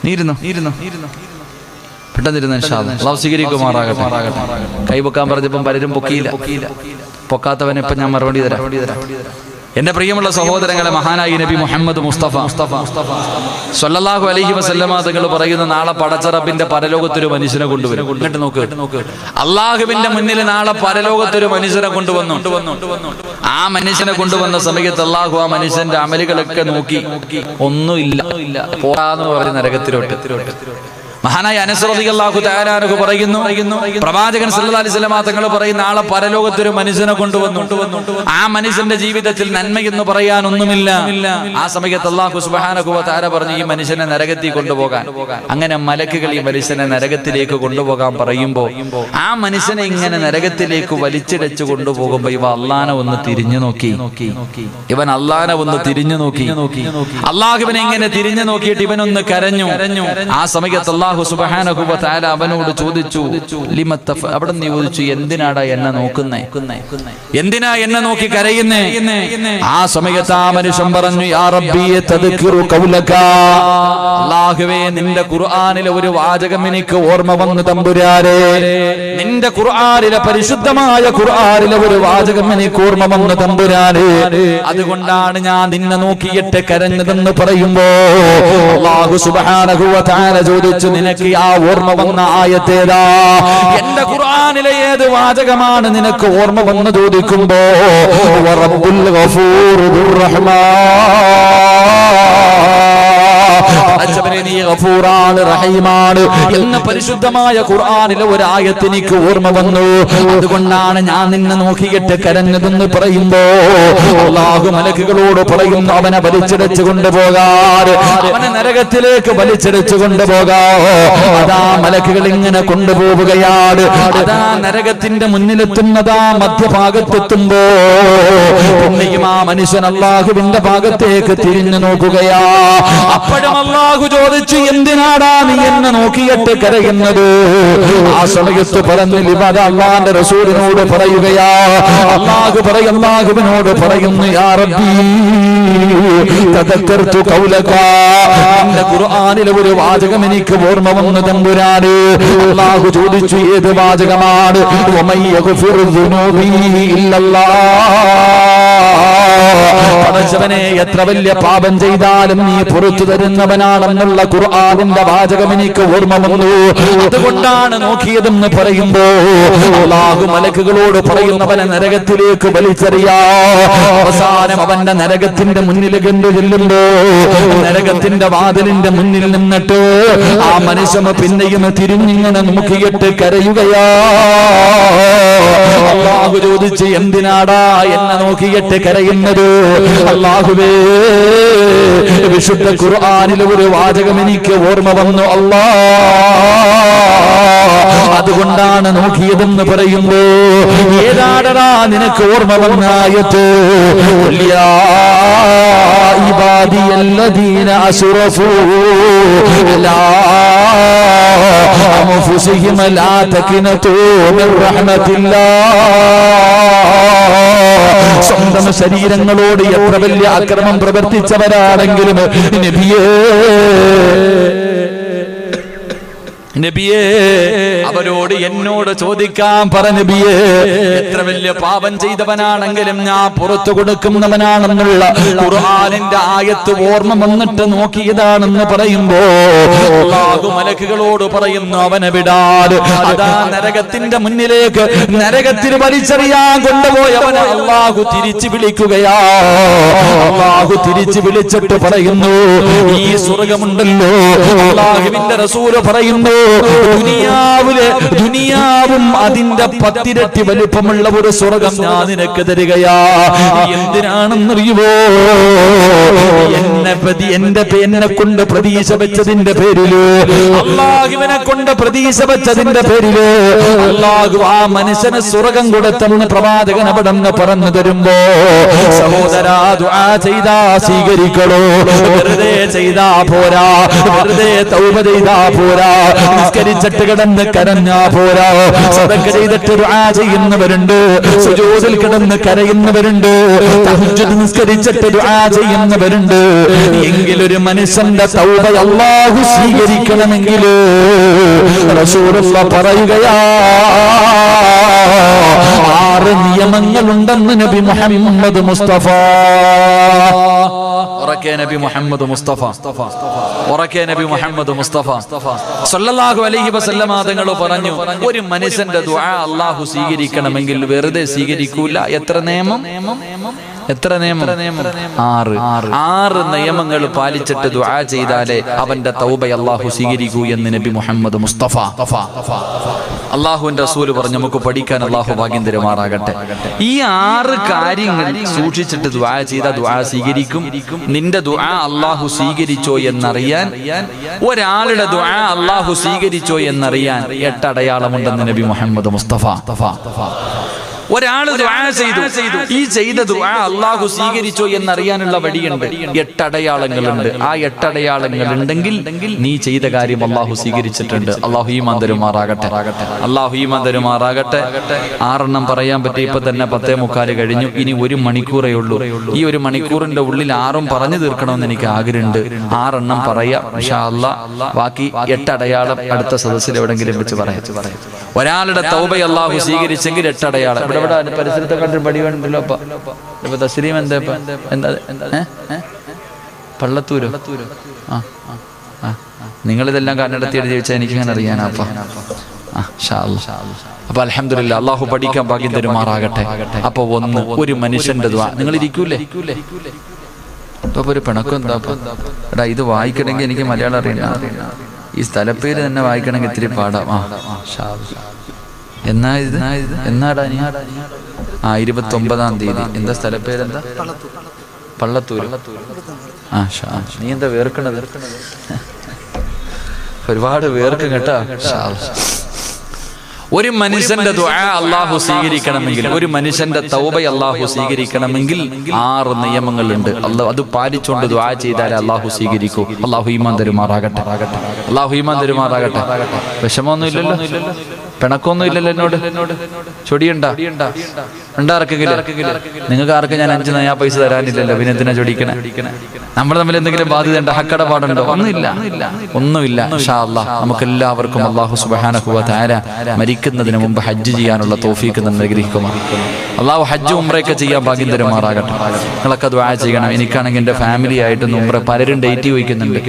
നീരുന്നോ പെട്ടെന്നിരുന്ന അല്ലാഹു സ്വീകരിക്കുമാറാകട്ടെ. കൈപൊക്കാൻ പറഞ്ഞപ്പം പലരും പൊക്കിയില്ല. പൊക്കാത്തവനെ ഇപ്പം ഞാൻ മറുപടി തരാം. എന്റെ പ്രിയമുള്ള സഹോദരങ്ങളെ, മഹാനായി നബി മുഹമ്മദ് മുസ്തഫ സ്വല്ലല്ലാഹു അലൈഹി വസല്ലമ തങ്ങൾ പറയുന്ന, നാളെ പടച്ച റബ്ബിന്റെ പരലോകത്തൊരു മനുഷ്യനെ കൊണ്ടുവരും. എന്നിട്ട് നോക്ക്, അള്ളാഹുവിന്റെ മുന്നിൽ നാളെ പരലോകത്തൊരു മനുഷ്യനെ കൊണ്ടുവന്നു. ആ മനുഷ്യനെ കൊണ്ടുവന്ന സമയത്ത് അള്ളാഹു ആ മനുഷ്യന്റെ അമലുകളൊക്കെ നോക്കി, ഒന്നുമില്ല, പോരാന്ന് പറഞ്ഞ് നരകത്തിലോട്ട്. മഹാനായ അനസ് റളിയല്ലാഹു തആല അൻഹു പറയുന്നു, പ്രവാചകൻ സല്ലല്ലാഹു അലൈഹി വസല്ലം തങ്ങൾ പറയും, നാളെ പരലോകത്തൊരു മനുഷ്യനെ കൊണ്ടുവന്നു. ആ മനുഷ്യന്റെ ജീവിതത്തിൽ നന്മയെന്ന് പറയാൻ ഒന്നുമില്ല. ആ സമയത്ത് അല്ലാഹു സുബ്ഹാനഹു വ തആല പറഞ്ഞു, ഈ മനുഷ്യനെ നരകത്തിൽ കൊണ്ടുപോകാൻ. അങ്ങനെ മലക്കുകൾ ഈ മനുഷ്യനെ നരകത്തിലേക്ക് കൊണ്ടുപോകാൻ പറയുമ്പോൾ ആ മനുഷ്യനെ ഇങ്ങനെ നരകത്തിലേക്ക് വലിച്ചിടച്ചു കൊണ്ടുപോകുമ്പോൾ ഇവ അള്ളാനെ ഒന്ന് തിരിഞ്ഞു നോക്കി. അള്ളാഹുവിനെ ഇങ്ങനെ തിരിഞ്ഞു നോക്കിയിട്ട് ഇവനൊന്ന് കരഞ്ഞു. ആ സമയത്ത് അല്ലാഹു സുബ്ഹാനഹു വ തആല അവനോട് ചോദിച്ചു, അവിടെ നിന്ന് ചോദിച്ചു, എന്തിനാടാ എന്നെ നോക്കുന്നേ? എന്തിനാ എന്നെ നോക്കി കരയുന്നേ? ആ സമയത്ത് ആ മനുഷ്യൻ പറഞ്ഞു, യാ റബ്ബി തദ്കിറു ഖൗലക. അല്ലാഹുവേ, നിന്റെ ഖുർആനിലെ ഒരു വാചകം എനിക്ക് ഓർമ്മ വന്നു തമ്പുരാനെ. നിന്റെ ഖുർആനിലെ പരിശുദ്ധമായ ഖുർആനിലെ ഒരു വാചകം എനിക്ക് ഓർമ്മ വന്നു തമ്പുരാനെ. അതുകൊണ്ടാണ് ഞാൻ നിന്നെ നോക്കിയിട്ട് കരഞ്ഞതെന്ന് പറയുമ്പോ അല്ലാഹു സുബ്ഹാനഹു വ തആല ചോദിച്ചു, നിനക്ക് ആ ഓർമ്മ വന്ന ആയത്തേതാ? എന്റെ ഖുർആനിലെ ഏത് വാചകമാണ് നിനക്ക് ഓർമ്മ വന്ന് ചോദിക്കുമ്പോ റബ്ബുൽ ഗഫൂറുർ റഹ്മാൻ, നീ ഗഫൂറാണ് റഹീമാണ് എന്ന പരിശുദ്ധമായ ഖുർആനിലെ ഒരു ആയത്ത് എനിക്ക് ഓർമ്മ വന്നു. അതുകൊണ്ടാണ് ഞാൻ നിന്നെ നോക്കിയിട്ട് കരഞ്ഞതെന്ന് പറയുമ്പോ അല്ലാഹു മലക്കുകളോട് പറയുന്നു, അവനെ വലിച്ചിടച്ചു കൊണ്ടുപോകാൻ, അവനെ നരകത്തിലേക്ക് വലിച്ചിടച്ചു കൊണ്ടുപോകാൻ. അതാ മലക്കുകൾ ഇങ്ങനെ കൊണ്ടുപോവുകയാണ്. അതാ നരകത്തിന്റെ മുന്നിലെത്തുന്നതാ മധ്യഭാഗത്തെത്തുമ്പോ പിന്നെയും ആ മനുഷ്യൻ അല്ലാഹുവിന്റെ ഭാഗത്തേക്ക് തിരിഞ്ഞു നോക്കുകയാ. അപ്പോഴും അല്ലാഹു ചോദിച്ചു, എന്തിനാടാ നീ എന്നെ നോക്കിയിട്ട് കരയുന്നത്? ആ സമയത്ത് പറഞ്ഞു, അല്ലാഹുവിന്റെ റസൂലിനോട് പറയുകയാ. അല്ലാഹുവിനോട് പറയുന്നു, യാ റബ്ബി തദക്കർതു ഖൗലക. നിന്റെ ഖുർആനിലെ ഒരു വാചകം എനിക്ക് ഓർമ്മ വന്നു തമ്പുരാനെ. അല്ലാഹു ചോദിച്ചു, ഏത് വാചകമാണ്? വമൻ യഗ്ഫിറു ദുനൂബി ഇല്ലല്ലാഹ്. പടച്ചവനെ, എത്ര വലിയ പാപം ചെയ്താലും നീ പുറത്തു തരുന്നവനാണെന്നുള്ള ഖുർആനിന്റെ വാചകം എനിക്ക് ഓർമ്മ വന്നു. അതുകൊണ്ടാണ് നോക്കിയതെന്ന് പറയുമ്പോ അല്ലാഹു മലക്കുകളോട് പറയുന്നവനെ നരകത്തിലേക്ക് വലിച്ചെറിയാ. അവസാനം അവന്റെ നരകത്തിന്റെ മുന്നിൽ കണ്ടു ചെല്ലുമ്പോ നരകത്തിന്റെ വാതിലിന്റെ മുന്നിൽ നിന്നിട്ട് ആ മനുഷ്യൻ പിന്നെയും തിരിഞ്ഞിങ്ങനെ നോക്കിയിട്ട് കരയുകയാ. അല്ലാഹു ചോദിച്ച്, എന്തിനാടാ എന്നെ നോക്കിയിട്ട് കരയുന്നത്? അല്ലാഹുവേ, വിശുദ്ധ ഖുർആനിലെ ഒരു വാചകം എനിക്ക് ഓർമ്മ വന്നു അല്ലാ, അതുകൊണ്ടാണ് നോക്കിയതെന്ന് പറയുമ്പോ ഏതാടടാ നിനക്ക് ഓർമ്മ വന്ന ആയത്ത്? യാ ഇബാദിയല്ലദീന അസ്റഫൂ ലാ അൻഫുസിഹിം ലാ തഖ്നതൂ മിർ റഹ്മത്തില്ലാഹ്. സ്വന്തം ശരീരങ്ങളോട് എത്ര വലിയ അക്രമം പ്രവർത്തിച്ചവരാണെങ്കിലും നബിയേ അവരോട് എന്നോട് ചോദിക്കാൻ പറ നബിയേ, എത്ര വലിയ പാപം ചെയ്തവനാണെങ്കിലും ഞാൻ പുറത്തു കൊടുക്കുന്നവനാണെന്നുള്ള ഖുർആനിന്റെ ആയത്ത് ഓർമ്മ വന്നിട്ട് നോക്കിയതാണെന്ന് പറയുമ്പോ അല്ലാഹു മലക്കുകളോട് പറയുന്നു, അവനെ വിടാതെ അതാ നരകത്തിന്റെ മുന്നിലേക്ക് നരകത്തിന് വലിച്ചെറിയാൻ കൊണ്ടുപോയവനെ അല്ലാഹു തിരിച്ചു വിളിക്കുകയാ. അല്ലാഹു തിരിച്ചു വിളിച്ചിട്ട് പറയുന്നു, ഈ സ്വർഗമുണ്ടല്ലോ, അല്ലാഹുവിന്റെ റസൂല് പറയുന്നു, ദുനിയാവും അതിന്റെ 10 ഇരട്ടി വലിപ്പമുള്ള ഒരു സ്വർഗം ഞാൻ നിനക്ക് തരികയാ. എന്തിനാണെന്നറിയുമോ? എന്നെ കൊണ്ട് പ്രതീക്ഷ വെച്ചതിന്റെ പേരില്, അല്ലാഹുവിനെ കൊണ്ട് പ്രതീക്ഷ വെച്ചതിന്റെ പേരില് അല്ലാഹു ആ മനുഷ്യന് സ്വർഗം കൊടുത്തെന്ന് പ്രവാചകൻ അവിടെ പറഞ്ഞു തരുമ്പോ, സഹോദരാ, ദുആ ചെയ്താ സ്വീകരിക്കണോ? വെറുതെ ചെയ്താ പോരാ, വെറുതെ തൗബ ചെയ്താ പോരാ, നിസ്കരിച്ചിട്ട് കിടന്ന് കരഞ്ഞാ പോരാ. സദഖ ചെയ്തിട്ട് ദുആ ചെയ്യുന്നവരുണ്ട്, സുജൂദിൽ കിടന്ന് കരയുന്നവരുണ്ട്, തഹജ്ജുദ് നിസ്കരിച്ചിട്ട് ദുആ ചെയ്യുന്നവരുണ്ട്. എങ്കിലൊരു മനുഷ്യന്റെ തൗബ അല്ലാഹു സ്വീകരിക്കണമെങ്കിൽ റസൂലുള്ളാഹി പറയുകയാ, 6 നിയമങ്ങളുണ്ടെന്ന് നബി മുഹമ്മദ് മുസ്തഫ. ഉറക്കെ നബി മുഹമ്മദ് മുസ്തഫ, ഉറക്കെ നബി മുഹമ്മദ് മുസ്തഫ സല്ലല്ലാഹു അലൈഹി വസല്ലമ തങ്ങൾ പറഞ്ഞു, ഒരു മനുഷ്യന്റെ ദുആ അല്ലാഹു സ്വീകരിക്കണമെങ്കിൽ വെറുതെ സ്വീകരിക്കൂല. എത്ര നിയമം? 6 നിയമങ്ങൾ പാലിച്ചിട്ട് ദുആ ചെയ്താലേ അവന്റെ തൗബ അല്ലാഹു സ്വീകരിക്കൂ എന്ന് നബി മുഹമ്മദ് മുസ്തഫ. അല്ലാഹുവിന്റെ റസൂൽ പറഞ്ഞു, നമുക്ക് പഠിക്കാൻ അല്ലാഹു ഭാഗ്യം തരുമാറാകട്ടെ. ഈ 6 കാര്യങ്ങൾ സൂക്ഷിച്ചിട്ട് ദുആ ചെയ്താൽ ദുആ സ്വീകരിക്കും. നിന്റെ ദുആ അല്ലാഹു സ്വീകരിച്ചോ എന്നറിയാൻ, ഒരാളുടെ ദുആ അല്ലാഹു സ്വീകരിച്ചോ എന്നറിയാൻ 8 അടയാളമുണ്ടെന്ന് നബി മുഹമ്മദ് മുസ്തഫ. ഒരാൾ ദുആ ചെയ്തു, ഈ ചെയ്ത ദുആ അല്ലാഹു സ്വീകരിച്ചോ എന്നറിയാനുള്ള വഴിയുണ്ട്. 8 അടയാളങ്ങളുണ്ട്. ആ 8 അടയാളങ്ങൾ ഉണ്ടെങ്കിൽ നീ ചെയ്ത കാര്യം അല്ലാഹു സ്വീകരിച്ചിട്ടുണ്ട്. അല്ലാഹു ഈമാൻ തരുമാറാകട്ടെ, അല്ലാഹു ഈമാൻ തരുമാറാകട്ടെ. 6 പറയാൻ പറ്റി. ഇപ്പൊ തന്നെ 10:45 കഴിഞ്ഞു. ഇനി 1 മണിക്കൂറേ ഉള്ളൂ. ഈ 1 മണിക്കൂറിന്റെ ഉള്ളിൽ 6 പറഞ്ഞു തീർക്കണമെന്ന് എനിക്ക് ആഗ്രഹമുണ്ട്. 6 പറയാം ഇൻഷാ അല്ലാഹ്. ബാക്കി 8 അടയാളം അടുത്ത സദസ്സിൽ എവിടെങ്കിലും വെച്ച് പറയാം. ഒരാളുടെ തൗബ അല്ലാഹു സ്വീകരിച്ചെങ്കിൽ 8 അടയാളം. ഇവിടെ പരിസരത്തെ കണ്ടൊരു പടി വേണ്ടല്ലോ. ഇപ്പൊ തസ്ലീം എന്താ പള്ളത്തൂരോ? നിങ്ങളിതെല്ലാം കണ്ണെടുത്തിട്ട് ചോദിച്ചാൽ എനിക്കിങ്ങനെ അറിയാനാ. അപ്പൊ അൽഹംദുലില്ലാ, അല്ലാഹു പഠിക്കാൻ ഭാഗ്യം തരുമാറാകട്ടെ. അപ്പൊ ഒരു മനുഷ്യന്റെ ദുആ. നിങ്ങൾ ഇരിക്കൂലേ? ഇപ്പൊ ഒരു പിണക്കം എന്താ? എടാ, ഇത് വായിക്കണമെങ്കിൽ എനിക്ക് മലയാളം അറിയണം. ഈ സ്ഥലപ്പേര് തന്നെ വായിക്കണമെങ്കിൽ ഇത്തിരി പാടാം. എന്നാടാ 29-ാം തീയതി. എന്താ സ്ഥലപ്പേരെന്താ? പള്ളത്തൂര്. നീ എന്താ വേർക്കണത്? ഒരുപാട് വേർക്കും കേട്ടാ. ഒരു മനുഷ്യന്റെ ദുആ അല്ലാഹു സ്വീകരിക്കണമെങ്കിൽ, ഒരു മനുഷ്യന്റെ തൗബ അല്ലാഹു സ്വീകരിക്കണമെങ്കിൽ 6 നിയമങ്ങളുണ്ട്. അത് പാലിച്ചുകൊണ്ട് ദുആ ചെയ്താലേ അല്ലാഹു സ്വീകരിക്കൂ. അല്ലാഹു ഈമാൻ തരുമാറാകട്ടെ, അല്ലാഹു ഈമാൻ തരുമാറാകട്ടെ. വിഷമമൊന്നും ഇല്ലല്ലോ? പിണക്കൊന്നും ഇല്ലല്ലോ എന്നോട്? ചൊടിയുണ്ടാ? ഉണ്ടാർക്കെങ്കിലും? നിങ്ങൾക്ക് ആർക്കും ഞാൻ 5 നയാ പൈസ തരാനില്ലല്ലോ, പിന്നെ എന്തിനാ ചൊടിക്കണേ? നമ്മൾ തമ്മിൽ എന്തെങ്കിലും ബാധ്യത ഉണ്ടോ? ഹക്കടപാടുണ്ടോ? ഒന്നുമില്ല. ഇൻഷാ അല്ലാഹ് നമുക്ക് എല്ലാവർക്കും അല്ലാഹു സുബ്ഹാനഹു വ തആല മരിക്കുന്നതിന് മുമ്പ് ഹജ്ജ് ചെയ്യാനുള്ള തൗഫീഖ് അനുഗ്രഹിക്കുമാറാകട്ടെ. അല്ലാഹു ഹജ്ജ് ഉംറയൊക്കെ ചെയ്യാൻ ഭാഗ്യം തരുമാറാകട്ടെ. നിങ്ങളൊക്കെ ദുആ ചെയ്യണം. എനിക്കാണെങ്കിൽ എൻ്റെ ഫാമിലി ആയിട്ട് ഉംറ പലരും ഡേറ്റ് ചോദിക്കുന്നുണ്ട്,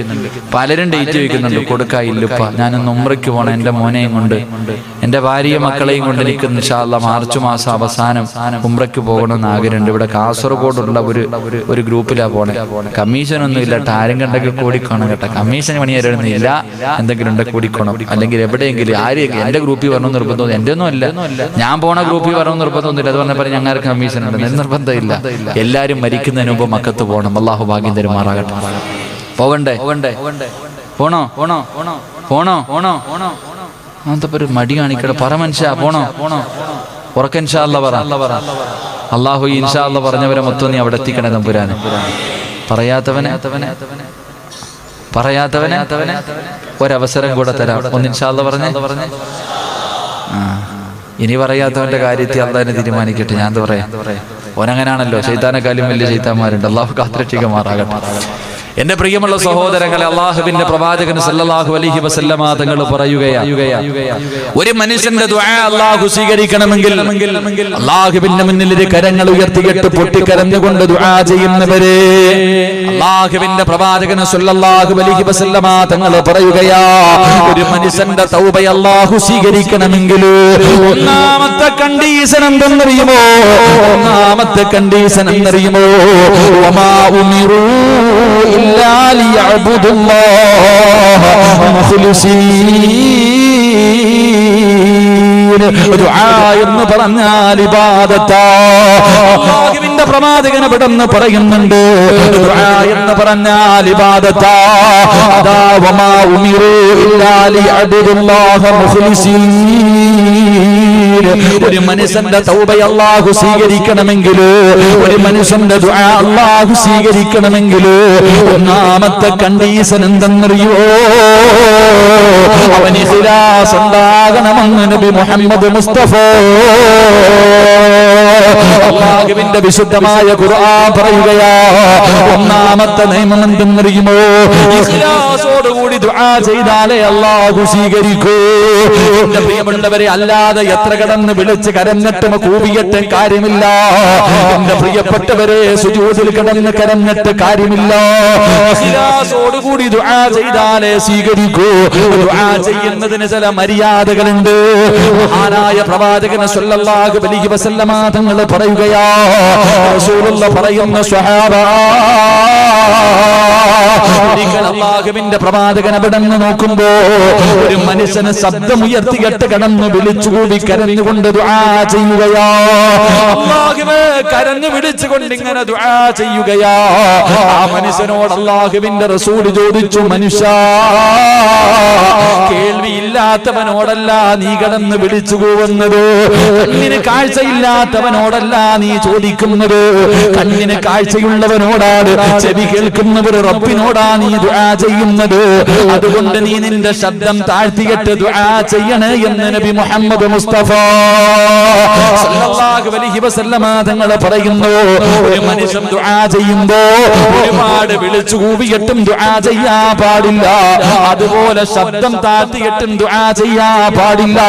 കൊടുക്കായില്ലപ്പ. ഞാനൊന്ന് ഉംറയ്ക്ക് പോകണം, എൻ്റെ മോനെയും കൊണ്ട്, എൻ്റെ ഭാര്യയും മക്കളെയും കൊണ്ട് എനിക്ക് ഇൻഷാ അല്ലാഹ് മാർച്ച് മാസം അവസാനം ഉംറയ്ക്ക് പോകണമെന്ന് ആഗ്രഹമുണ്ട്. ഇവിടെ കാസർഗോഡുള്ള ഒരു ഗ്രൂപ്പിലാ പോണേ. കമ്മീഷനൊന്നും ഇല്ല, ആരും കണ്ടൊക്കെ കൂടിക്കോണം കേട്ടോ. കമ്മീഷൻ പണിയാരൊന്നുമില്ല, എന്തെങ്കിലും ഉണ്ട് കൂടിക്കോണം. അല്ലെങ്കിൽ എവിടെയെങ്കിലും ആരെയൊക്കെ എൻ്റെ ഗ്രൂപ്പിൽ വരണം നിർബന്ധം എൻ്റെ ഒന്നും അല്ല. ഞാൻ പോണ ഗ്രൂപ്പിൽ വരണം നിർബന്ധമൊന്നുമില്ല. അത് പറഞ്ഞാൽ ഞങ്ങൾക്ക് കമ്മീഷൻ ഉണ്ട്, നിർബന്ധമില്ല. എല്ലാവരും മരിക്കുന്നതിന് മുമ്പ് മക്കത്ത് പോകണം. അല്ലാഹു ഭാഗ്യം തരുമാറാകട്ടെ. പോകണ്ടേ? പോണോ? അങ്ങനത്തെ ഒരു മടി കാണിക്കട്ടെ. പറ മനുഷ്യ, പോണോ? ഉറക്ക ഇൻഷാ അല്ലാഹ് പറ. അല്ലാഹു ഇൻഷാ അല്ലാഹ് പറഞ്ഞവരെ മൊത്തം നീ അവിടെ എത്തിക്കണേ തമ്പുരാനെ. പറയാത്തവനെ ഒരവസരം കൂടെ തരാം. ഒന്ന് ഇൻഷാ അല്ലാഹ് പറഞ്ഞേ. ഇനി പറയാത്തവന്റെ കാര്യത്തിൽ അള്ളാഹിനെ തീരുമാനിക്കട്ടെ. ഞാൻ എന്താ പറയാ, ഓനങ്ങനാണല്ലോ. ശൈത്താനെക്കാളും വലിയ ശൈത്താന്മാരുണ്ട്. അല്ലാഹു കാത്തുരക്ഷിക്കുമാറാകട്ടെ. എന്റെ പ്രിയമുള്ള സഹോദരങ്ങളെ, അല്ലാഹുവിന്റെ പ്രവാചകൻ സല്ലല്ലാഹു അലൈഹി വസല്ലമ തങ്ങൾ പറയുകയാണ്, ഒരു മനുഷ്യന്റെ ദുആ അല്ലാഹു സ്വീകരിക്കണമെങ്കിൽ അല്ലാഹുവിന്റെ മുന്നിൽ കരങ്ങൾ ഉയർത്തിയിട്ട് പൊട്ടിക്കരഞ്ഞുകൊണ്ട് ദുആ ചെയ്യുന്നവരെ അല്ലാഹുവിന്റെ പ്രവാചകൻ സല്ലല്ലാഹു അലൈഹി വസല്ലമ തങ്ങൾ പറയുകയാണ്, ഒരു മനുഷ്യന്റെ തൗബ അല്ലാഹു സ്വീകരിക്കണമെങ്കിൽ ഒന്നാമത്തെ കണ്ടീഷൻ എന്തെന്നറിയുമോ? വമാ ഉമിറൂ إلا ليعبدوا الله مخلصين. ദുആ എന്ന് പറഞ്ഞാൽ ഇബാദത്താണ്. അല്ലാഹുവിന്റെ പ്രവാചകൻ പെട്ടെന്ന് പറയുന്നുണ്ട്, ദുആ എന്ന് പറഞ്ഞാൽ ഇബാദത്താണ്. അതാ വമാ ഉമിറൂ ഇല്ലാ ലിയഅബ്ദുല്ലാഹ മുഖ്ലിസീൻ. ഒരു മനുഷ്യന്റെ തൗബ അല്ലാഹു സ്വീകരിക്കണമെങ്കിൽ, ഒരു മനുഷ്യന്റെ ദുആ അല്ലാഹു സ്വീകരിക്കണമെങ്കിൽ ഒന്നാമത്തെ കണ്ടീഷൻ എന്തെന്നറിയോ? അവന് ഇഖ്ലാസ് ഉണ്ടാകണമെന്ന് നബി മുഹമ്മദ് മുസ്തഫ അല്ലാഹുവിന്റെ വിശുദ്ധമായ ഖുർആൻ പറയുകയാ. ഒന്നാമത്തെ നിയമം എന്തെന്നറിയുമോ? ഇഖ്ലാസോടുകൂടി ദുആ ചെയ്താലേ അല്ലാഹു സ്വീകരിക്കൂ. എന്റെ പ്രിയമുള്ളവരെ, അല്ലാതെ എത്ര കടന്ന് വിളിച്ച് കരഞ്ഞിട്ടും കൂവിയിട്ട് കാര്യമില്ല. എന്റെ പ്രിയപ്പെട്ടവരെ, സുജൂദിൽ കിടന്ന് കരഞ്ഞിട്ട് കാര്യമില്ല. ഇഖ്ലാസോടുകൂടി ദുആ ചെയ്താലേ സ്വീകരിക്കൂ. ദുആ ചെയ്യുന്നതിന് ചില മര്യാദകളുണ്ട്. മഹാനായ പ്രവാചകൻ സല്ലല്ലാഹു അലൈഹി വസല്ലമ തങ്ങൾ പറയുകയാ, റസൂലുള്ളാഹി പറയുന്ന സ്വഹാബ, ഒരിക്കൽ അല്ലാഹുവിന്റെ പ്രവാചകൻ അവിടെന്ന് നോക്കുമ്പോ ഒരു മനുഷ്യന് ശബ്ദമുയർത്തി കേട്ട് കടന്നു വിളിച്ചുകൂടി കരഞ്ഞുകൊണ്ട് ദുആ ചെയ്യുകയാ. അല്ലാഹുവേ, കരഞ്ഞു വിളിച്ചുകൊണ്ട് ഇങ്ങനെ ദുആ ചെയ്യുകയാ. ആ മനുഷ്യനോട് അല്ലാഹുവിന്റെ റസൂൽ ചോദിച്ചു, മനുഷ്യ, കേൾവിയില്ലാത്തവനോടല്ല നീ കടന്ന് വിളിച്ചു പോകുന്നത്, കണ്ണിന് കാഴ്ചയില്ലാത്തവനോടല്ല നീ ചോദിക്കുന്നത്, കണ്ണിന് കാഴ്ചയുള്ളവനോടാണ്, ചെവി കേൾക്കുന്നവർ റബ്ബിനോടാ നീ ദുആ ചെയ്യുന്നത്. അതുകൊണ്ട് നീ നിന്റെ ശബ്ദം താഴ്ത്തിയിട്ട് ദുആ ചെയ്യണേ എന്ന് നബി മുഹമ്മദ് മുസ്തഫ സല്ലല്ലാഹു അലൈഹി വസല്ലമ തങ്ങൾ പറയുന്നു. ഒരു മനുഷ്യൻ ദുആ ചെയ്യുമ്പോ ഒരുപാട് വിളിച്ചു കൂവിയിട്ടും ദുആ ചെയ്യാൻ പാടില്ല, അതുപോലെ ശബ്ദം താഴ്ത്തിയിട്ടും ദുആ ചെയ്യാൻ പാടില്ല.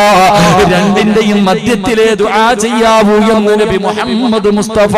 രണ്ടിന്റെയും മധ്യത്തിലെ ദുആ ചെയ്യാവൂ എന്ന് നബി മുഹമ്മദ് മുസ്തഫ